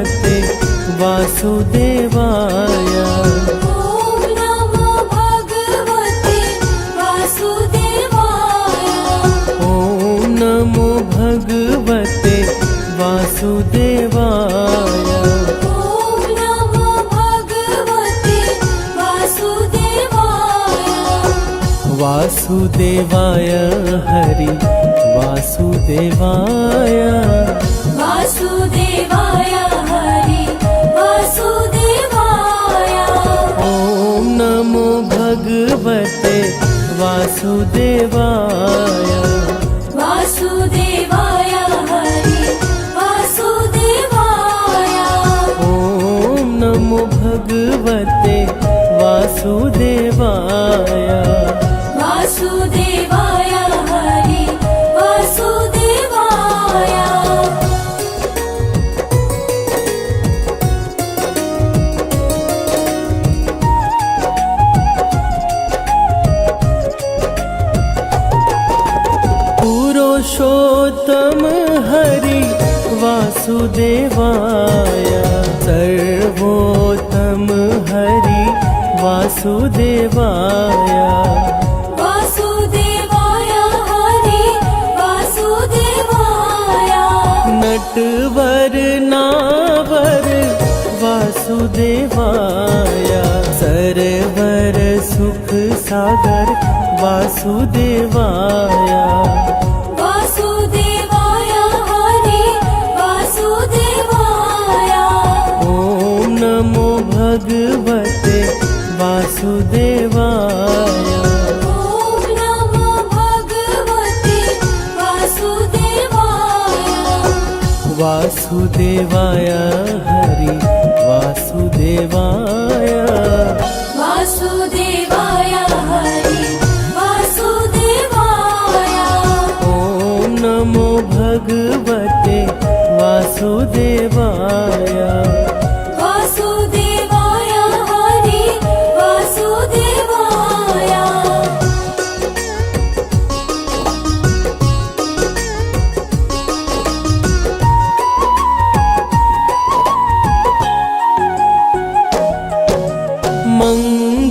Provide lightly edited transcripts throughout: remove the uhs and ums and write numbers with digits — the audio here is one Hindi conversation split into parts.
भगवते वासुदेवाय। ॐ नमो भगवते वासुदेवाय। ॐ नमो भगवते वासुदेवाय। ॐ नमो भगवते वासुदेवाय। वासुदेवाय हरि वासुदेवाय। वासुदेवाय हरि वासुदेवाय। ॐ नमो भगवते वासुदेवाय। वासुदेवाय हरि वासुदेवाय। ॐ नमो भगवते वासुदेवाय। वासुदेवाय हरि वासुदेवाय। पुरुषोत्तम हरि वासुदेवाय। सर्वोत्तम हरि वासुदेवाय। वासुदेवाय हरि वासुदेवाय। नटवर नावर वासुदेवाय। सरवर सुख सागर वासुदेवाय। वासुदेवाय हरि वासुदेवाय। ॐ नमो भगवते वासुदेवाय। ॐ नमो भगवते वासुदेवाय। वासुदेवाय हरि वासुदेवाय। वासुदेवाय हरि वासुदेवाय। ॐ नमो भगवते वासुदेवाय। वासुदेवाय हरि वासुदेवाय।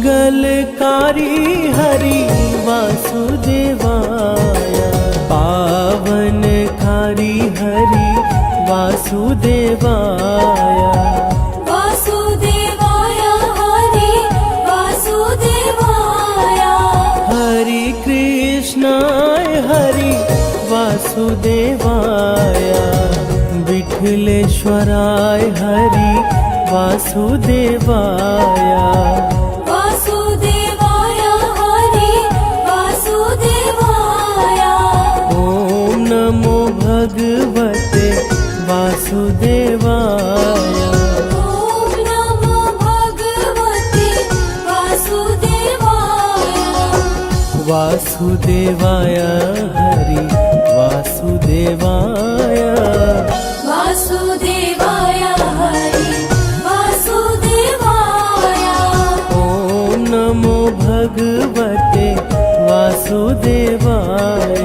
मंगलकारी हरि वासुदेवाय। पावनकारी हरि वासुदेवाय। वासुदेवाय हरि वासुदेवाय। हरि कृष्णाय हरि वासुदेवाय। विठलेश्वराय हरि वासुदेवाय। वासुदेवाय हरि वासुदेवाय। ॐ नमो भगवते वासुदेवाय। ॐ नमो भगवते वासुदेवाय। वासुदेवाय हरि वासुदेवाय। वासुदेवाय हरि वासुदेवाय। ॐ नमो भगवते वासुदेवाय।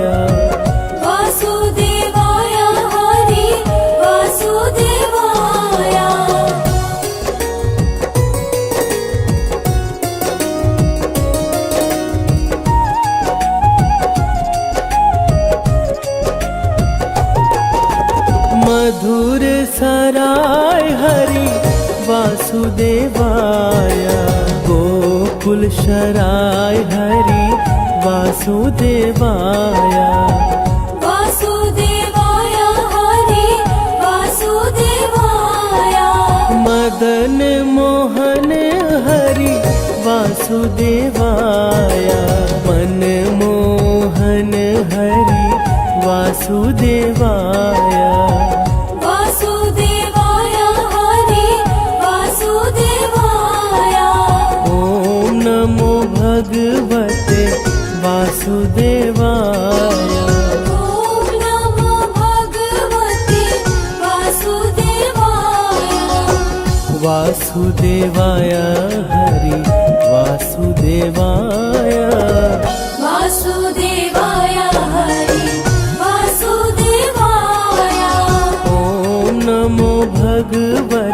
वासुदेवाय हरि वासुदेवाय। मधुर सराय हरि वासुदेवाय। गोकुल शराय हरि वासुदेवाय। वासुदेवाय हरि वासुदेवाय। मदन मोहन हरि वासुदेवाय। मनमोहन हरि वासुदेवाय। वासुदेवाय हरि वासुदेवाय। ॐ नमो भगवते वासुदेवाय। ॐ नमो भगवते वासुदेवाय। वासुदेवाय हरि वासुदेवाय। वासुदेवाय हरि वासुदेवाय। ॐ नमो भगवते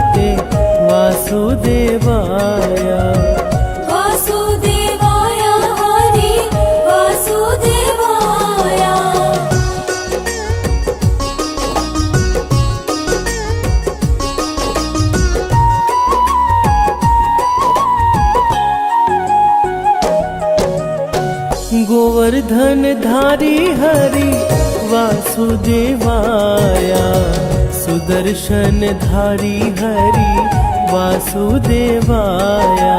धारी हरि वासुदेवाया सुदर्शन धारी हरि वासुदेवाया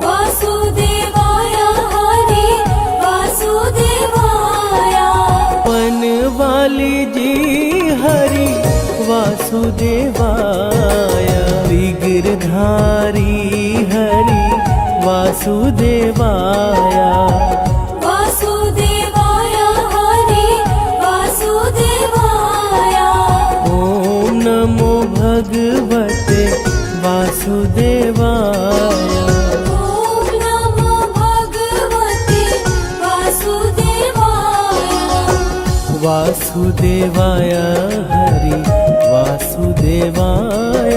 वासुदेवाय हरि वासुदेवाय वनवाली जी हरि वासुदेवाया विग्रधारी हरि वासुदेवाया वासुदेवाय हरि वासुदेवाय ओम नमो भगवते वासुदेवाय ॐ नमो भगवते वासुदेवाय वासुदेवाय हरि वासुदेवाय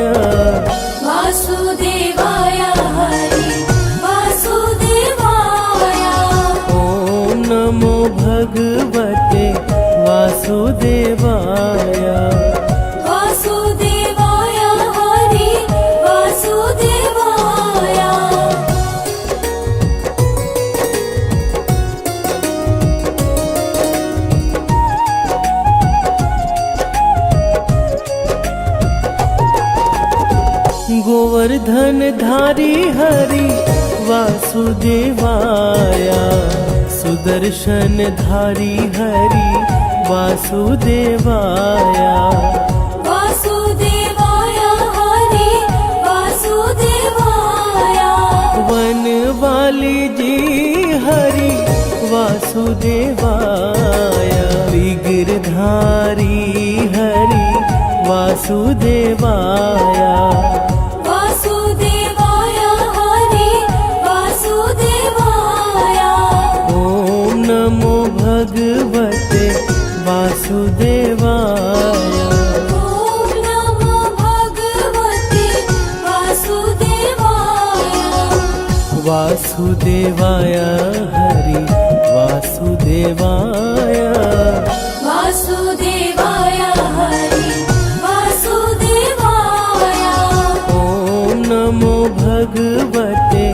वासुदेवाय हरि वासुदेवाय ओम नमो भगवते वासुदेवाय वासुदेवाय हरि वासुदेवाय गोवर्धन धारी हरि वासुदेवाया सुदर्शन धारी हरि वासुदेवाया वासुदेवाय हरि वासुदेवाय वनवाली जी हरि वासुदेवाया विग्रधारी हरि वासुदेवाया वासुदेवाय हरि वासुदेवाय ओम नमो भगवते वासुदेवाय ॐ नमो भगवते वासुदेवाय वासुदेवाय हरि वासुदेवाय वासुदेवाय हरि वासुदेवाय ओम नमो भगवते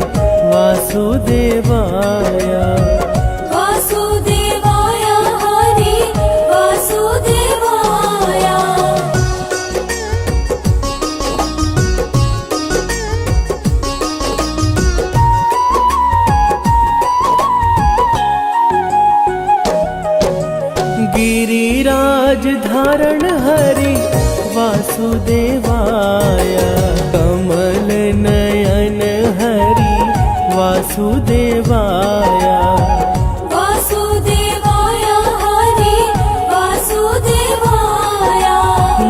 वासुदेवाय वासुदेवाय हरि वासुदेवाय गिरिराज धारण हरि वासुदेवाय कमल नयन हरि वासुदेवाय वासुदेवाय हरि वासुदेवाय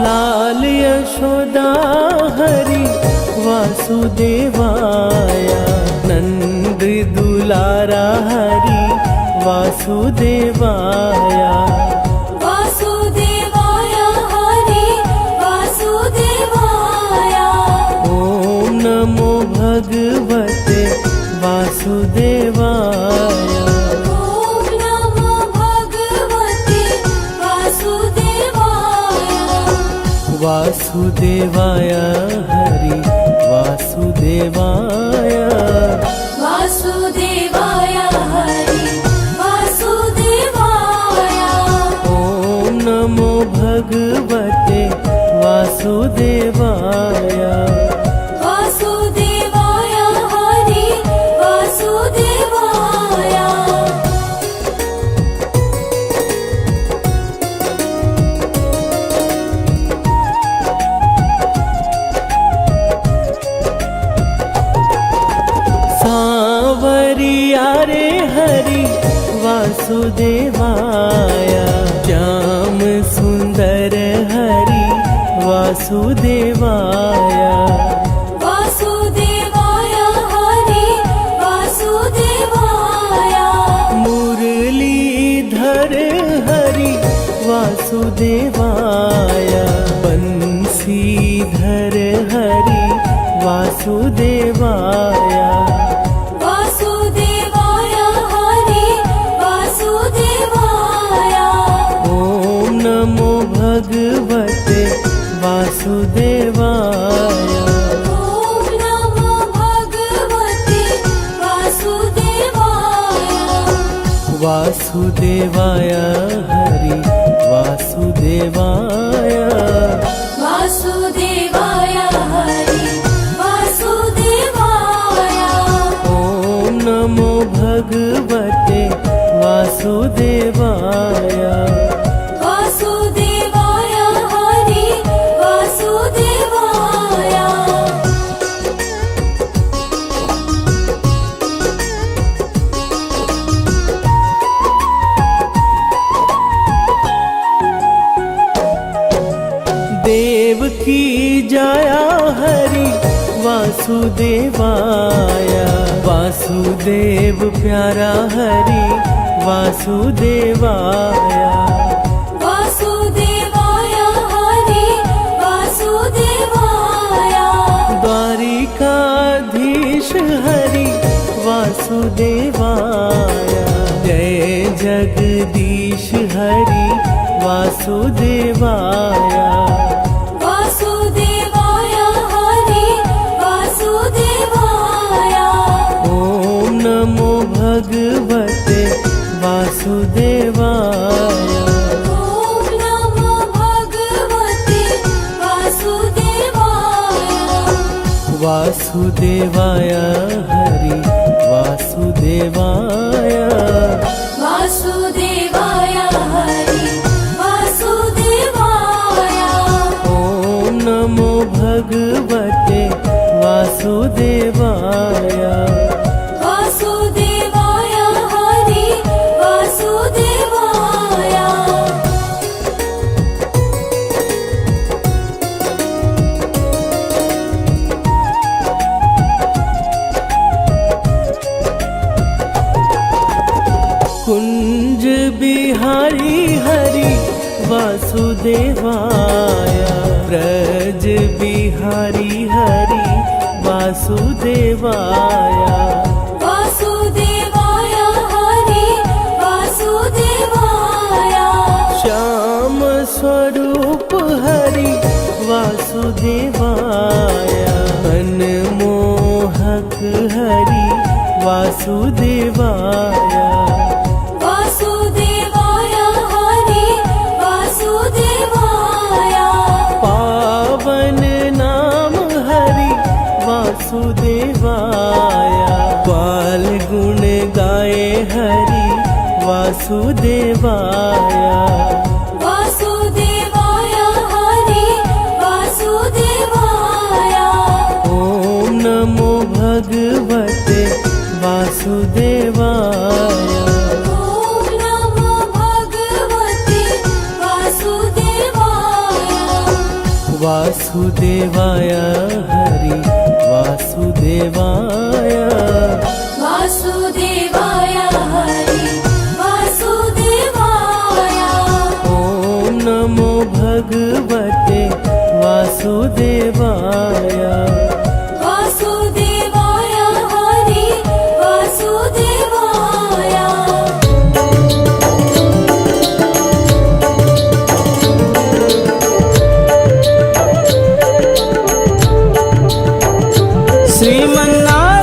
लाल यशोदा हरि वासुदेवाय नंद दुलारा हरि वासुदेवाय वासुदेवाय हरि वासुदेवाय ओम नमो भगवते वासुदेवाय ॐ नमो भगवते वासुदेवाय वासुदेवाय हरि वासुदेवाय वासुदेवाय हरि वासुदेवाय ओम नमो भगवते वासुदेवाय वासुदेवाय हरि वासुदेवाय सांवरिया रे हरि वासुदेवाय श्याम सुंदर हरि वासुदेवाय वासुदेवाय हरि वासुदेवाय मुरलीधर हरि वासुदेवाय बंसीधर हरि वासुदेवाय वासुदेवाय हरि वासुदेवाय ओम नमो भगवते वासुदेवाय ॐ नमो भगवते वासुदेवाय वासुदेवाय हरि वासुदेवाय वासुदेवाय हरि वासुदेवाय ॐ नमो भगवते वासुदेवाय वासुदेवाय हरि वासुदेवाय देव की जाया हरि वासुदेवाय वासुदेव प्यारा हरि वासुदेवाय वासुदेवाय हरि वासुदेवाय द्वारिकाधीश हरि वासुदेवाय जय जगदीश हरि वासुदेवाय वासुदेवाय हरि वासुदेवाय ॐ नमो भगवते वासुदेवाय ॐ नमो भगवते वासुदेवाय वासुदेवाय हरि वासुदेवाय वासुदेवाय हरि वासुदेवाय ॐ नमो भगवते वासुदेवाय वासुदेवाय हरि वासुदेवाय कुंज बिहारी हरि वासुदेवाय ब्रज बिहारी हरि वासुदेवाय वासुदेवाय हरि वासुदेवाय श्याम स्वरूप हरि वासुदेवाय मनमोहक हरि वासुदेवाय वासुदेवाय हरि वासुदेवाय पावन नाम हरि वासुदेवाय बाल गुण गाए हरि वासुदेवाय वासुदेवाय हरि वासुदेवाय ॐ नमो भगवते वासुदेवाय ॐ नमो भगवते वासुदेवाय वासुदेवाय हरि वासुदेवाय वासुदेवाय हरि वासुदेवाय ॐ नमो भगवते वासुदेवाय वासुदेवाय हरि वासुदेवाय श्रीमन्नारायण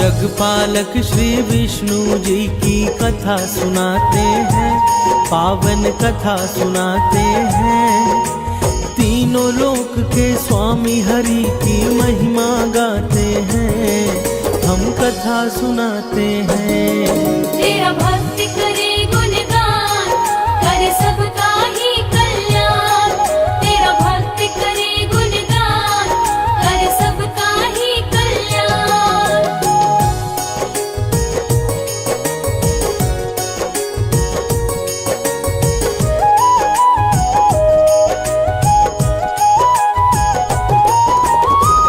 जगपालक श्री विष्णु जी की कथा सुनाते हैं, पावन कथा सुनाते हैं। तीनों लोक के स्वामी हरि की महिमा गाते हैं, हम कथा सुनाते हैं। तेरा भक्त करे गुणगान, करे सबका ही कल्याण। तेरा भक्त करे गुणगान, करे सबका ही कल्याण।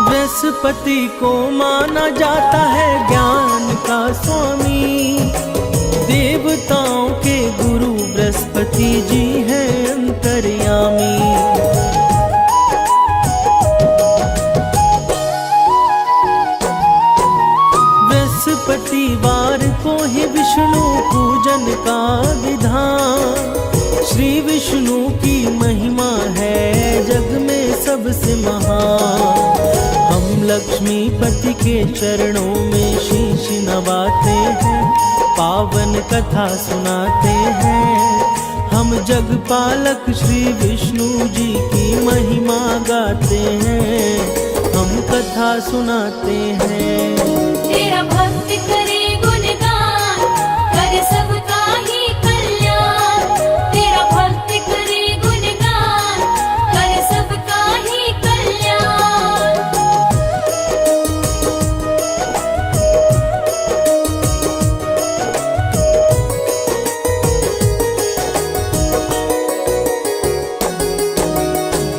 बृहस्पति को माना जाता है ज्ञान का स्वामी, देवताओं के गुरु बृहस्पति जी हैं अंतर्यामी। बृहस्पतिवार को ही विष्णु पूजन का विधान, श्री विष्णु की महिमा है जग में सबसे महान। हम लक्ष्मीपति के चरणों में शीश नवाते हैं, पावन कथा सुनाते हैं। हम जगपालक श्री विष्णु जी की महिमा गाते हैं, हम कथा सुनाते हैं। तेरा भक्त करे गुणगान, करे सबका ही कल्याण। तेरा भक्त करे गुणगान, करे सबका ही कल्याण।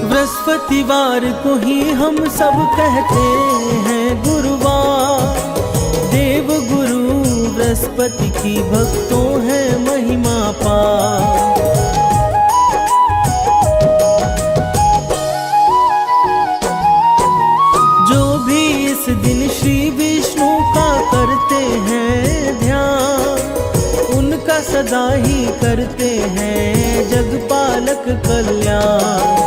बृहस्पतिवार को ही हम सब कहते हैं गुरुवार, देव गुरु बृहस्पति की भक्तों है महिमा पार। जो भी इस दिन श्री विष्णु का करते हैं ध्यान, उनका सदा ही करते हैं जगपालक कल्याण।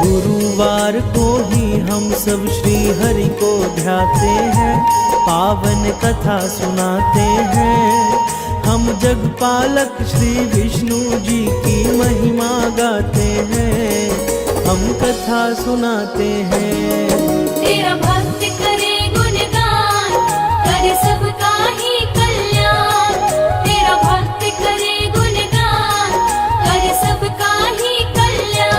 गुरुवार को ही हम सब श्री हरि को ध्याते हैं, पावन कथा सुनाते हैं। हम जगपालक श्री विष्णु जी की महिमा गाते हैं, हम कथा सुनाते हैं। तेरा भक्त करे गुणगान, करे सबका ही कल्याण। तेरा भक्त करे गुणगान, करे सबका ही कल्याण।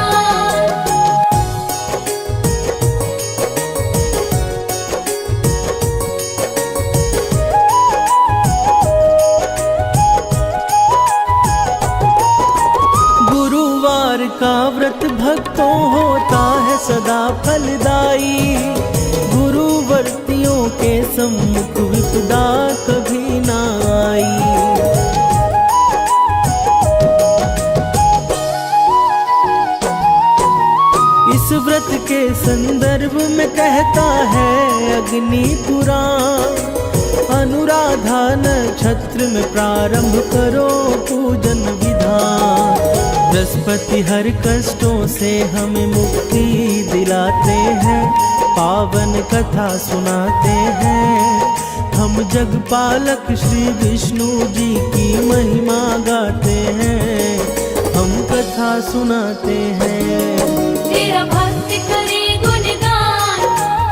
गुरुवार का व्रत भक्तों होता है सदा फलदायी, गुरुवर्तियों के सम्मुख विपदा कभी ना आई। इस व्रत के संदर्भ में कहता है अग्नि पुराण, अनुराधा नक्षत्र में प्रारंभ करो पूजन विधान। बृहस्पति हर कष्टों से हमें मुक्ति दिलाते हैं, पावन कथा सुनाते हैं। हम जगपालक श्री विष्णु जी की महिमा गाते हैं, हम कथा सुनाते हैं। तेरा भक्त करे गुणगान,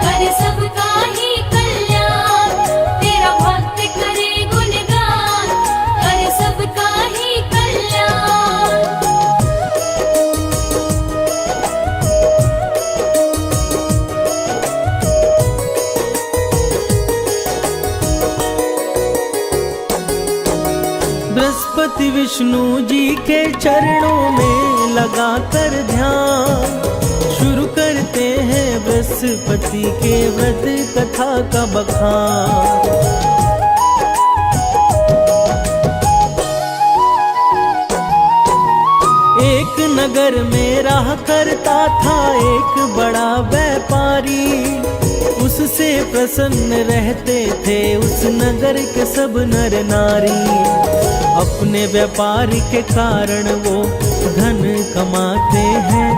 करे सबका ही कल्याण। तेरा भक्त करे गुणगान, करे सबका ही कल्याण। बृहस्पति विष्णु जी के चरणों में लगाकर ध्यान, शुरू करते हैं बृहस्पति के व्रत कथा का बखान। एक नगर में रहा करता था एक बड़ा व्यापारी, उससे प्रसन्न रहते थे उस नगर के सब नर नारी। अपने व्यापार के कारण वो धन कमाते हैं,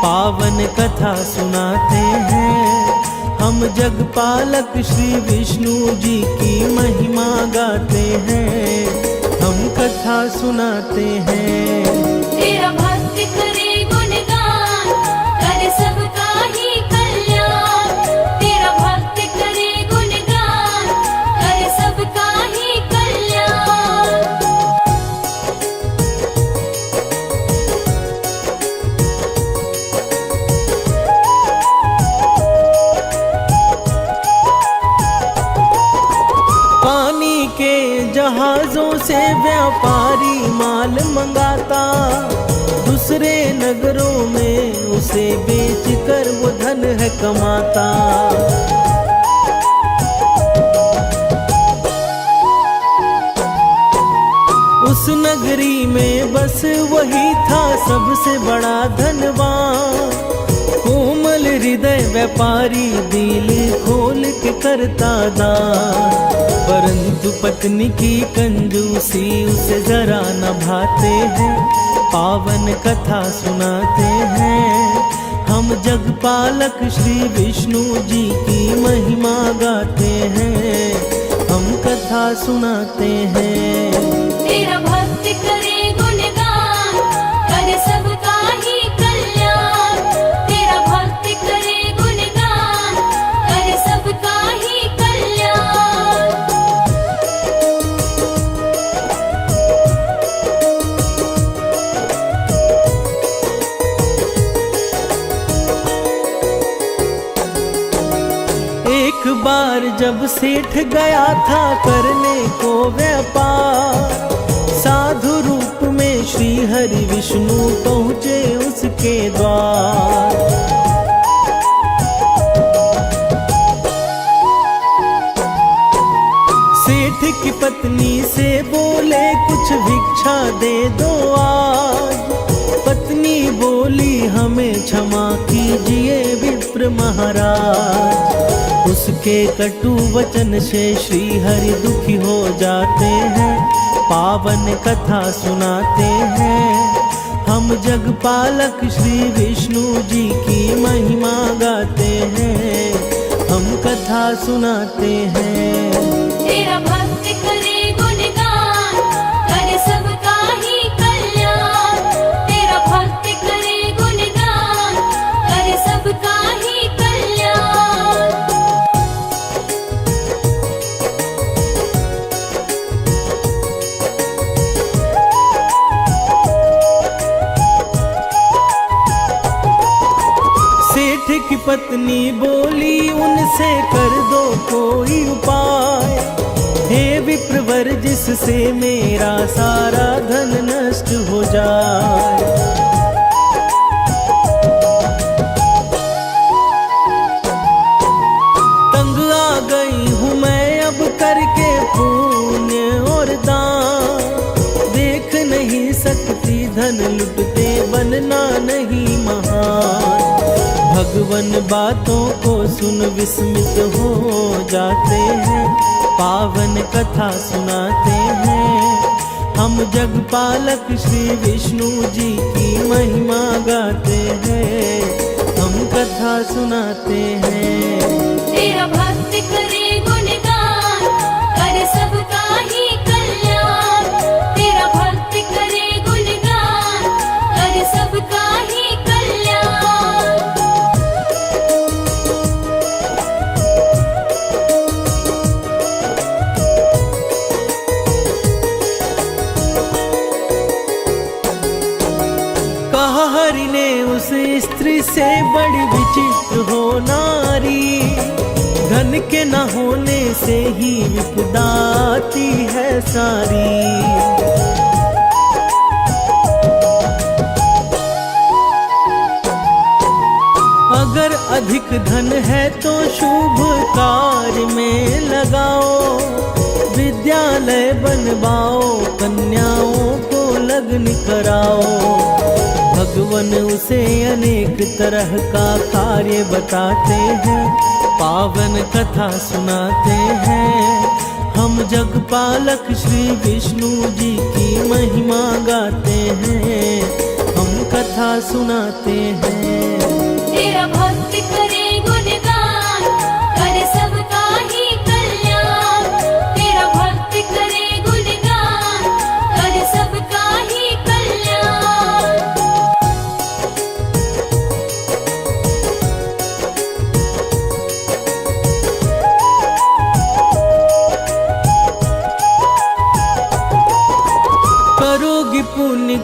पावन कथा सुनाते हैं। हम जगपालक श्री विष्णु जी की महिमा गाते हैं, हम कथा सुनाते हैं। तेरा भक्त करे गुणगान, कर सबका ही कल्याण। तेरा भक्त करे गुणगान, कर सबका ही कल्याण। पानी के जहाजों से व्यापारी माल मंगाता, दूसरे नगरों में उसे बेचकर वो धन है कमाता। उस नगरी में बस वही था सबसे बड़ा धनवान, कोमल हृदय व्यापारी दिल खोल के करता दान। परंतु पत्नी की कंजूसी उसे जरा न भाते हैं, पावन कथा सुनाते हैं। हम जगपालक श्री विष्णु जी की महिमा गाते हैं, हम कथा सुनाते हैं। तेरा भक्त करे गुणगान, कर सबका ही कल्याण। तेरा भक्त करे गुणगान, कर सबका ही कल्याण। एक बार जब सेठ गया था करने को व्यापार, साधु रूप में श्री हरि विष्णु पहुँचे उसके द्वार। सेठ की पत्नी से बोले कुछ भिक्षा दे दो आज। पत्नी बोली हमें क्षमा कीजिए विप्र महाराज। उसके कटु वचन से श्री हरि दुखी हो जाते हैं, पावन कथा सुनाते हैं। हम जगपालक श्री विष्णु जी की महिमा गाते हैं, हम कथा सुनाते हैं। तेरा भक्त करे गुणगान, कर सबका ही कल्याण। तेरा भक्त करे गुणगान, कर सबका ही कल्याण। सेठ की पत्नी बोली उनसे कर दो कोई उपाय, हे विप्रवर जिससे मेरा सारा धन नष्ट हो जाए। तंग आ गई हूँ मैं अब करके पुण्य और दान, देख नहीं सकती धन लुटते बनना नहीं महान। भगवन बातों को सुन विस्मित हो जाते हैं, पावन कथा सुनाते हैं। हम जगपालक श्री विष्णु जी की महिमा गाते हैं, हम कथा सुनाते हैं। तेरा भक्त करे गुणगान, कर सबका ही कल्याण। तेरा भक्त करे गुणगान, कर सबका ही कल्याण। कहा हरि ने उस स्त्री से बड़ी विचित्र हो नारी, धन के न होने से ही विपदा आती है सारी। अगर अधिक धन है तो शुभ कार्य में लगाओ, विद्यालय बनवाओ, कन्याओं को लग्न कराओ। भगवन उसे अनेक तरह का कार्य बताते हैं, पावन कथा सुनाते हैं। हम जगपालक श्री विष्णु जी की महिमा गाते हैं, हम कथा सुनाते हैं। तेरा भक्त करे गुणगान,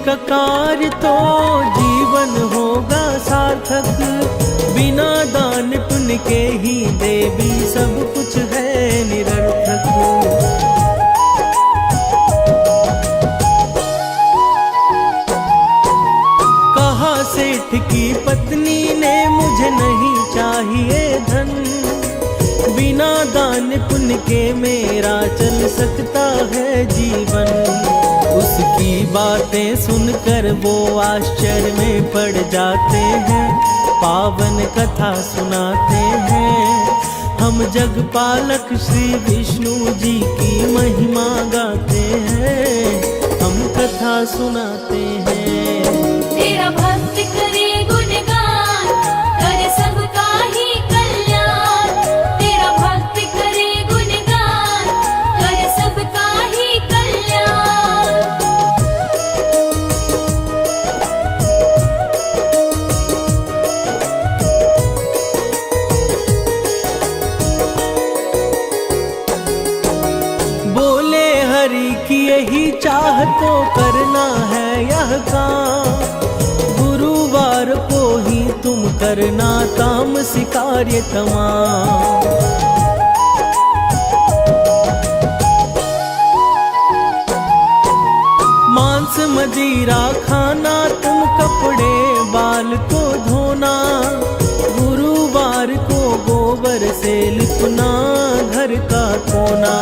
का कार्य तो जीवन होगा सार्थक, बिना दान पुण्य के ही देवी सब कुछ है निरर्थक। कहा सेठ की पत्नी ने मुझे नहीं चाहिए धन, बिना दान पुण्य के मेरा चल सकता है जीवन। उसकी बातें सुनकर वो आश्चर्य में पड़ जाते हैं, पावन कथा सुनाते हैं। हम जगपालक श्री विष्णु जी की महिमा गाते हैं, हम कथा सुनाते हैं। तेरा भक्त करे गुणगान, करे सबका ही कल्याण। तेरा भक्त करे गुणगान, करे सबका ही कल्याण। बोले हरि की यही चाह तो करना है यह काम, गुरुवार को ही तुम करना तामसी कार्य तमाम। मांस मदिरा खाना, तुम कपड़े बाल को धोना, गुरुवार को गोबर से लिपना घर का कोना।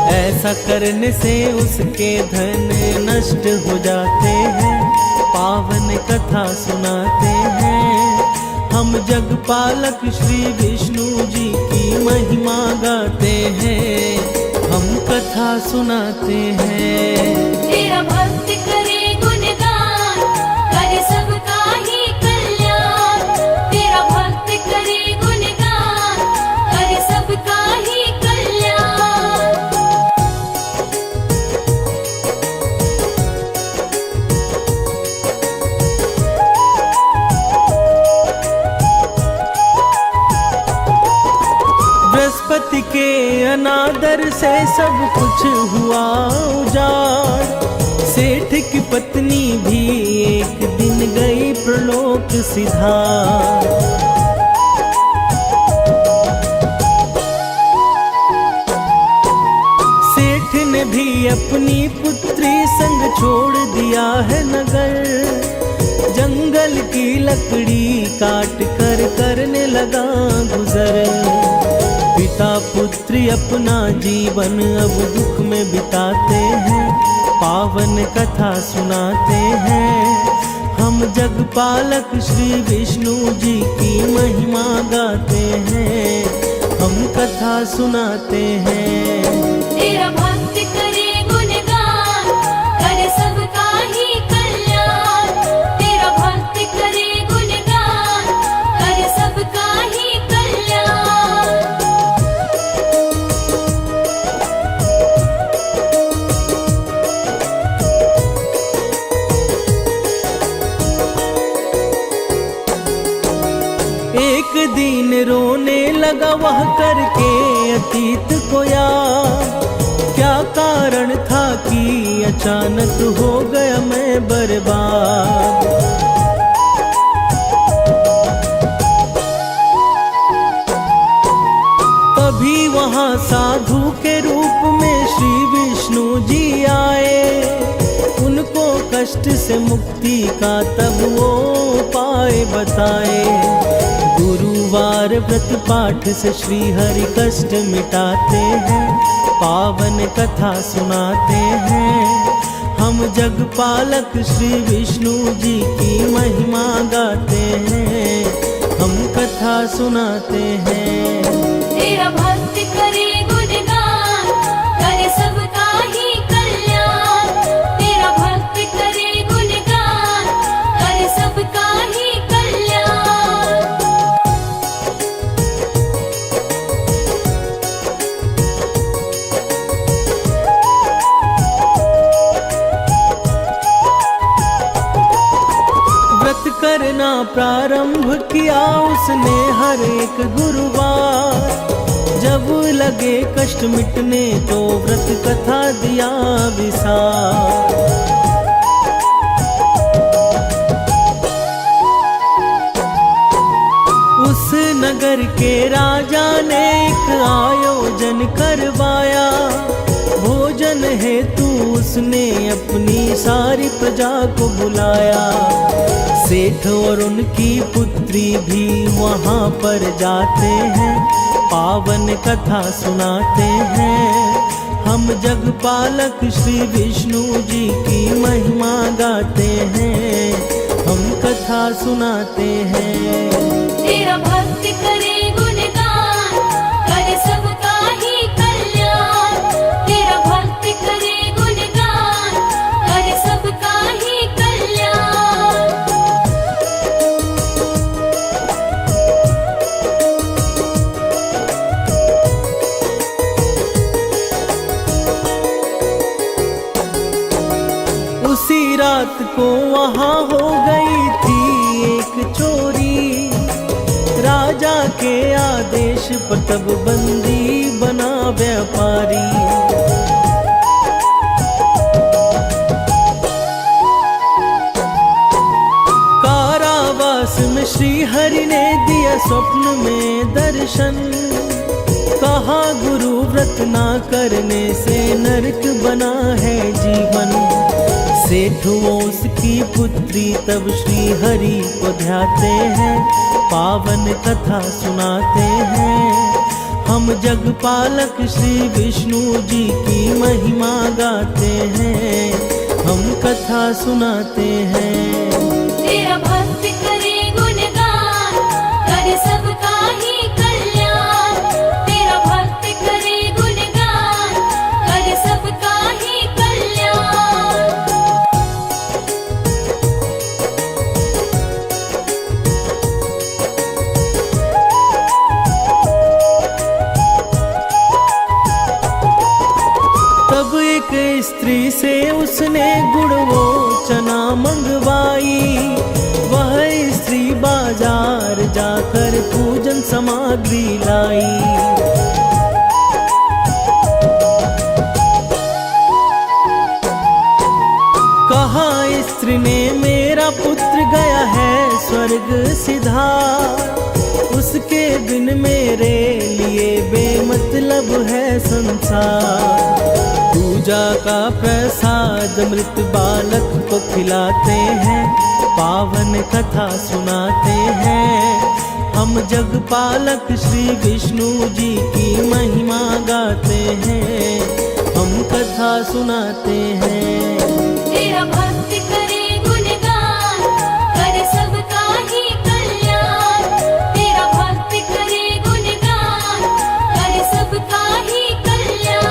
ऐसा करने से उसके धन नष्ट हो जाते हैं, पावन कथा सुनाते हैं। हम जगपालक श्री विष्णु जी की महिमा गाते हैं, हम कथा सुनाते हैं। तेरा भक्त करे गुणगान, करे सबका ही कल्याण। तेरा भक्त करे गुणगान, करे सबका ही कल्याण। बृहस्पति के अनादर से सब कुछ हुआ उजाड़, सेठ की पत्नी भी एक दिन गई प्रलोक सिधार। सेठ ने भी अपनी पुत्री संग छोड़ दिया है नगर, जंगल की लकड़ी काट कर करने लगा गुजर। पिता पुत्री अपना जीवन अब दुख में बिताते हैं, पावन कथा सुनाते हैं। हम जगपालक श्री विष्णु जी की महिमा गाते हैं, हम कथा सुनाते हैं। तेरा भक्त करे गुणगान, करे सबका ही कल्याण। तेरा भक्त करे गुणगान, करे सबका ही कल्याण। एक दिन रोने लगा वह करके अतीत को याद, क्या कारण था कि अचानक हो गया मैं बर्बाद। तभी वहां साधु के रूप में श्री विष्णु जी आए, उनको कष्ट से मुक्ति का तब वो उपाय बताए। गुरुवार व्रत पाठ से श्री हरि कष्ट मिटाते हैं, पावन कथा सुनाते हैं। हम जगपालक श्री विष्णु जी की महिमा गाते हैं, हम कथा सुनाते हैं। तेरा भक्त करे गुणगान, करे सबका ही कल्याण। तेरा भक्त करे गुणगान, करे सबका ही कल्याण। व्रत करना प्रारंभ किया उसने हर एक गुरुवार, जब लगे कष्ट मिटने तो व्रत कथा दिया विसार। उस नगर के राजा ने एक आयोजन करवाया। भोजन हेतु उसने अपनी सारी प्रजा को बुलाया। सेठ और उनकी पुत्री भी वहाँ पर जाते हैं, पावन कथा सुनाते हैं। हम जगपालक श्री विष्णु जी की महिमा गाते हैं, हम कथा सुनाते हैं। तेरा भक्त करे गुणगान, करे सबका ही कल्याण। तेरा भक्त करे गुणगान, करे सबका ही कल्याण। उसी रात को वहाँ हो गई थी एक चोरी। राजा के आदेश पर तब बंदी बना व्यापारी। कारावास में श्री हरि ने दिया स्वप्न में दर्शन। कहा गुरु व्रत ना करने से नरक बना है जीवन। सेठ उसकी पुत्री तब श्री हरि को ध्याते हैं, पावन कथा सुनाते हैं। हम जगपालक श्री विष्णु जी की महिमा गाते हैं, हम कथा सुनाते हैं। तेरा भक्त करे गुणगान, करे सबका ही कल्याण। तेरा भक्त करे गुणगान, करे सबका ही कल्याण। तब एक स्त्री से उसने गुड़ वो चना मंगवाई। वह स्त्री बाजार जाकर पूजन सामग्री लाई। कहा स्त्री ने मेरा पुत्र गया है स्वर्ग सिधार। उसके बिन मेरे लिए बेमतलब है संसार। पूजा का प्रसाद मृत बालक को खिलाते हैं, पावन कथा सुनाते हैं। हम जगपालक श्री विष्णु जी की महिमा गाते हैं, हम कथा सुनाते हैं। तेरा भक्त करे गुणगान, करे सबका ही कल्याण। तेरा भक्त करे गुणगान, करे सबका ही कल्याण।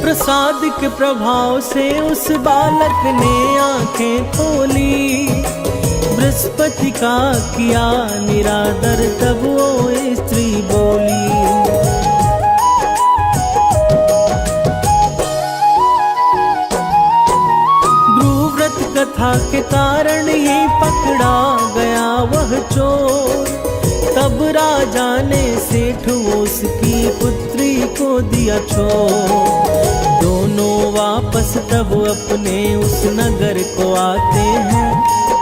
प्रसाद के प्रभाव से उस बालक ने आंखें खोली। बृहस्पति का किया निरादर तब वो स्त्री बोली। ब्रूव्रत कथा के कारण ही पकड़ा गया वह चोर। तब राजा ने सेठ उसकी पुत्री को दिया छोड़। दोनों वापस तब अपने उस नगर को आते हैं,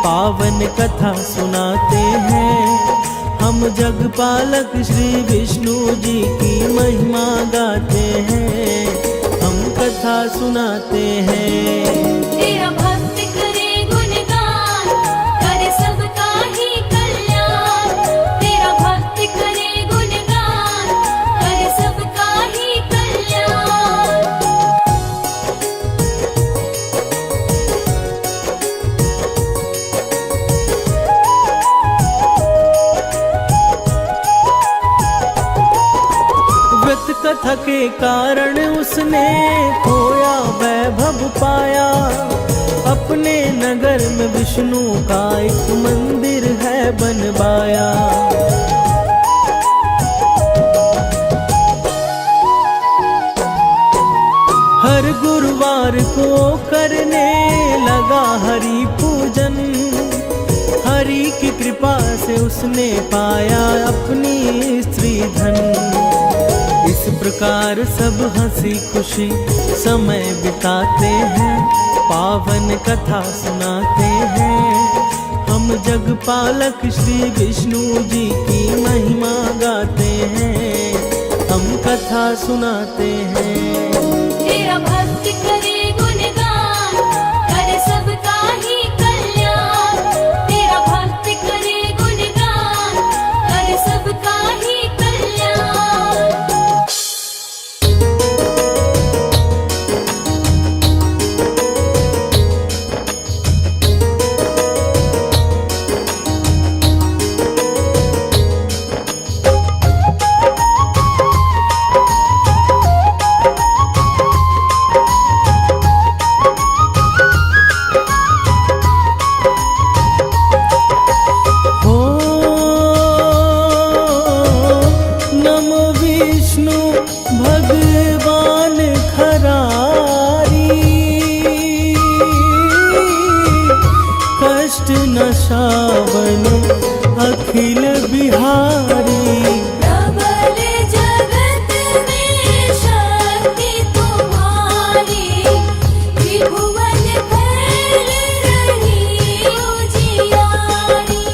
पावन कथा सुनाते हैं। हम जगपालक श्री विष्णु जी की महिमा गाते हैं, हम कथा सुनाते हैं। तेरा भक्त करे गुणगान, करे सबका ही कल्याण। तेरा भक्त करे गुणगान, करे सबका ही कल्याण। व्रत कथा के कारण उसने खोया वैभव पाया। अपने नगर में विष्णु का एक मंदिर है बनवाया। हर गुरुवार को करने लगा हरि पूजन। हरि की कृपा से उसने पाया अपनी स्त्री धन। इस प्रकार सब हंसी खुशी समय बिताते हैं, पावन कथा सुनाते हैं। हम जगपालक श्री विष्णु जी की महिमा गाते हैं, हम कथा सुनाते हैं। तेरा भक्त करे गुणगान, करे सबका ही कल्याण। तेरा भक्त करे गुणगान, करे सबका ही कल्याण। भगवान खरारी, कष्ट नशावन अखिल बिहारी। प्रबल जगत में शक्ति तुम्हारी, त्रिभुवन फैल रही उजियारी।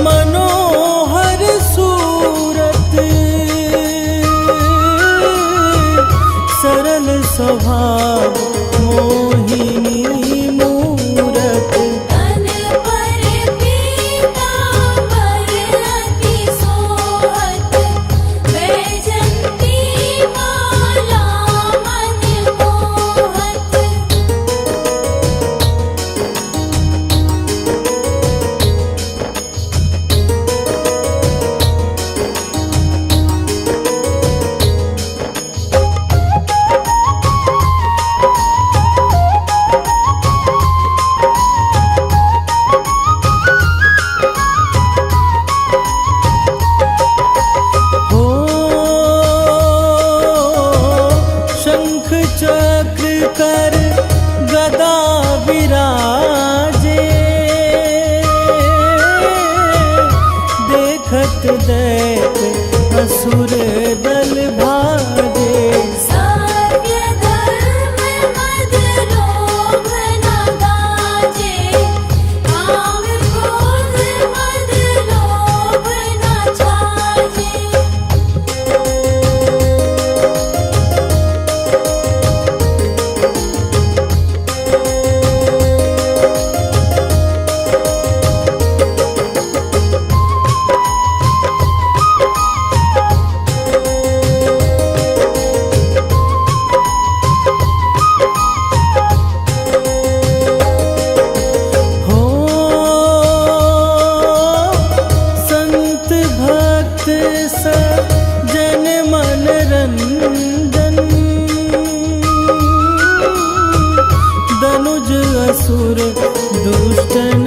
मनोहर सूरत, सरल स्वभाव मोहिनी मूरत। तन पर पीतांबर अति सोहत, वैजंती माला मन मोहत। चक्र कर गदा विराजे, देखत दैत असुर दल भागे। सत्य धर्म मद लोभ न गाजे, काम क्रोध मद लोभ न छाजे। जन मन रंजन, दनुज असुर दुष्टन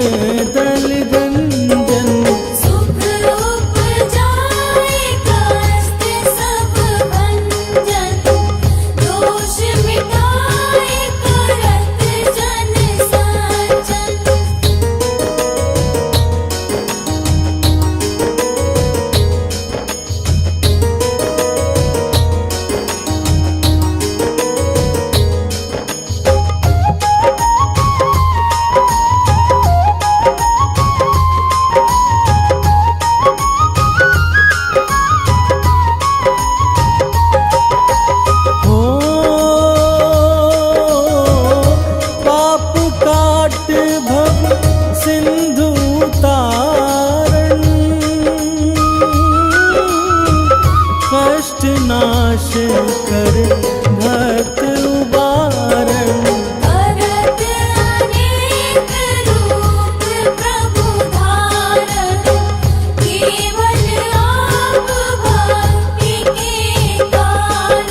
दल गंजन। सुख उपजाए कष्ट सब भंजन, दोष मिटाए करत जन सज्जन। नाश कर भक्त उबारण। भरत अनेक रूप प्रभु धारण, केवल आप भक्ति के कारण।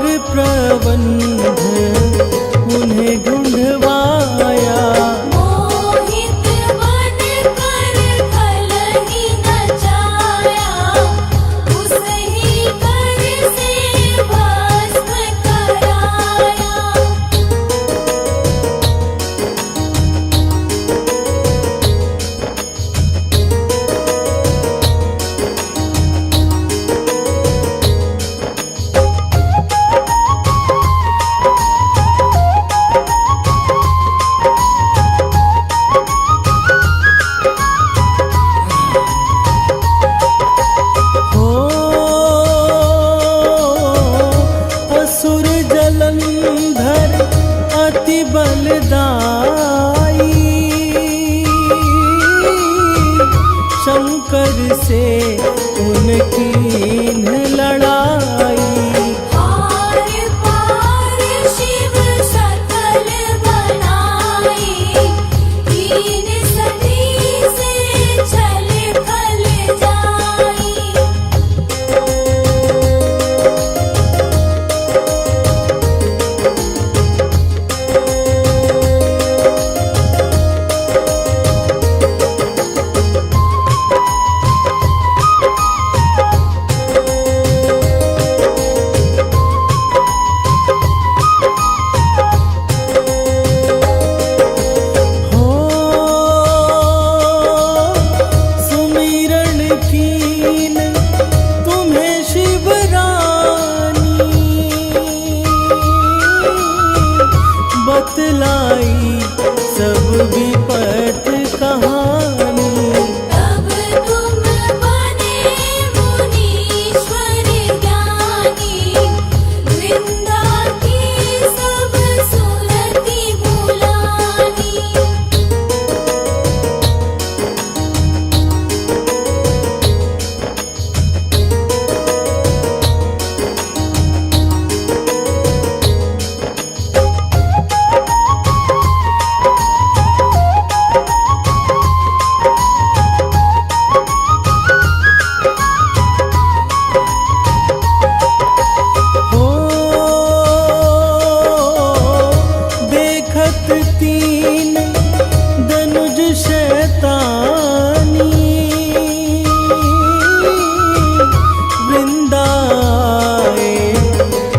और प्रबंध उन्हें ढूंढवाया। मोहित बन कर खल ही नचाया, उस ही कर से भस्म कराया। हो असुर जलंधर अति बलदाई, शंकर से उनकी लड़ाई। हार पार शिव सकल बनाई, तीन सदी से छल खल जाई। हो सुमिरन कीन तुम्हें शिवरानी, बतलाई सब विपत कहानी। तब तुम बने मुनीश्वर ज्ञानी, वृंदा की सब सुरति बुलानी। हो देखत तीन दनुज शैतानी, वृंदाए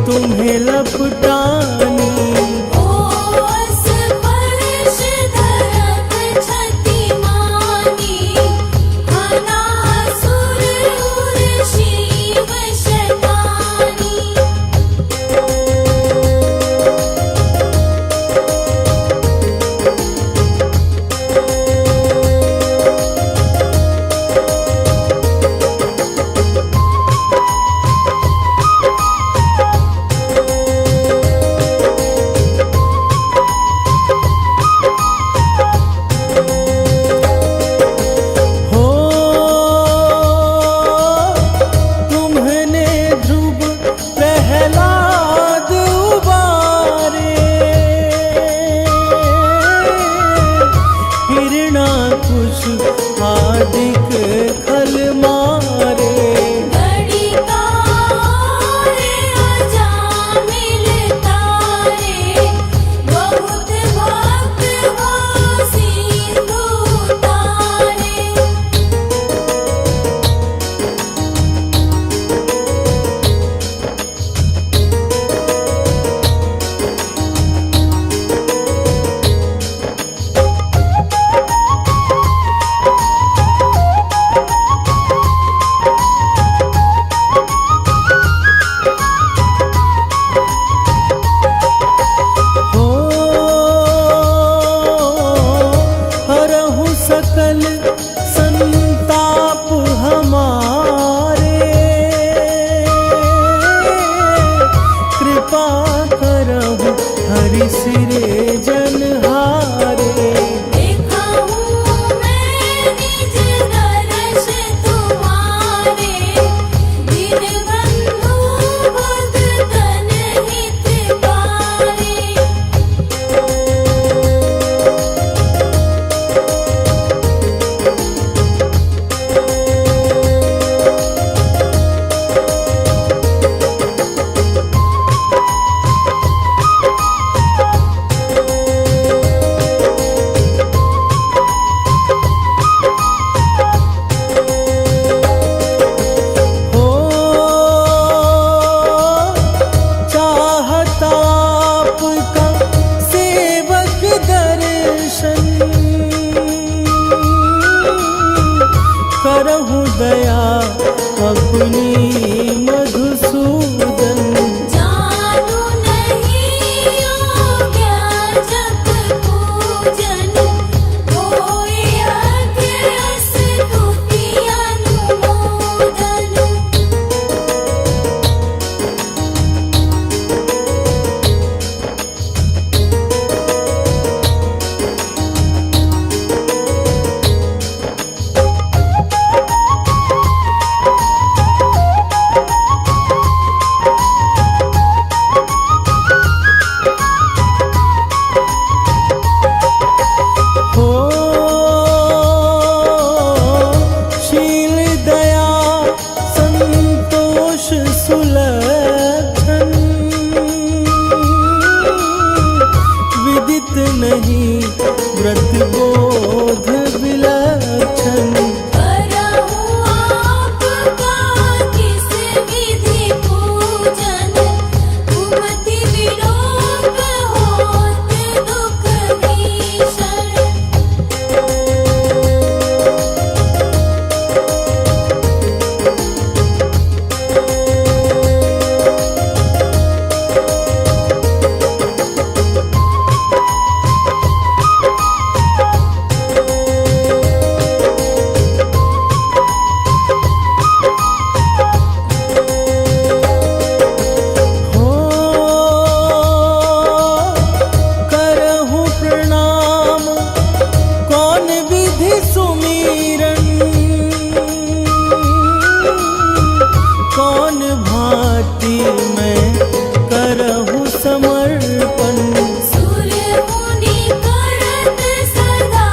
तुम्हें लपटानी। ओस स्पर्श धरम छति मानी, अनासुर उर शिव शतानी। हो तुम्हने ध्रुव प्रहलाद उबारे, हिरणाकुश आदिक खल मारे। घड़ी कार अजामिल तारे, बहुत भक्त हो सिंधु तारे। हो हरहु सकल संताप हमारे, कृपा करहु हरि सिरे जनहारे। देखा हूँ मैं निज दर्श तुम्हारे, दीनबंधु भगतन हितकारी। व्रतबोध विलक्षण। करहूँ आपका किस विधि पूजन, कुमति विलोप होत दुख भीषण। हो करहूँ प्रणाम कौन विधि सुमीरन, कौन भांति मैं करहूँ समर्पण। सुर मुनि करत सदा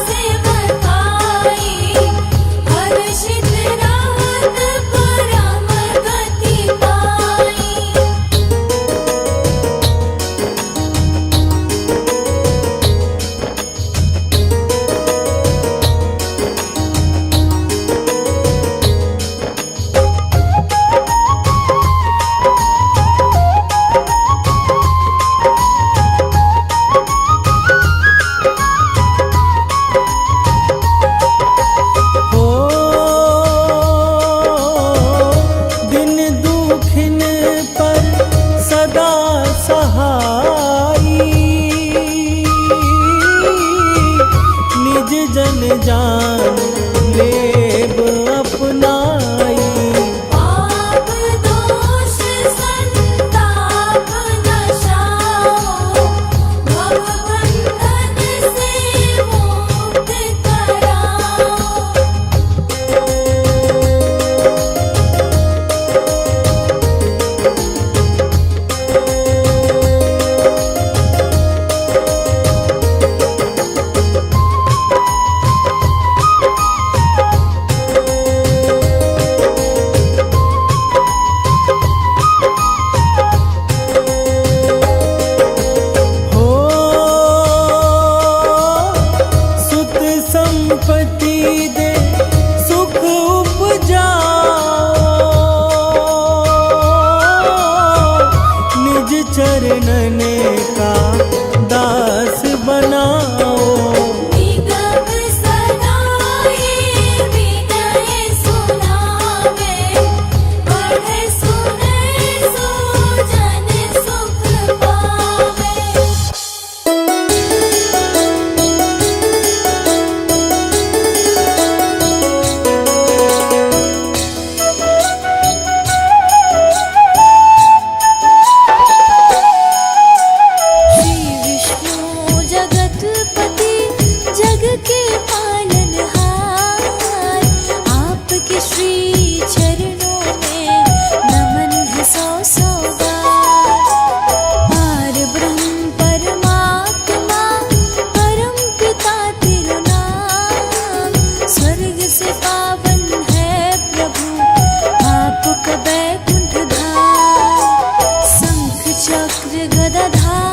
सेवकाई, हर्षित रहत परम गति पाई। हो दिन दुखिन पर सदा सहाई, निज जन जान लेब अपनाई। पाप दोष संताप नशाओ, भव बंधन से मुक्त कराओ। हो सुत संपत्ति दे सुख उपजाओ, निज चरणन का दास बनाओ। निगम सदाए विनय सुनावे, पढ़े सुने सो जन सुख पावे। श्री विष्णु जगतपति, जग के पालनहार, आपके श्री चरणों में नमन है सौ सौ बार। पार ब्रह्म परमात्मा, परम पिता तिरुनाम, स्वर्ग से पावन है प्रभु आपका बैकुंठ धाम। शंख चक्र गदाधार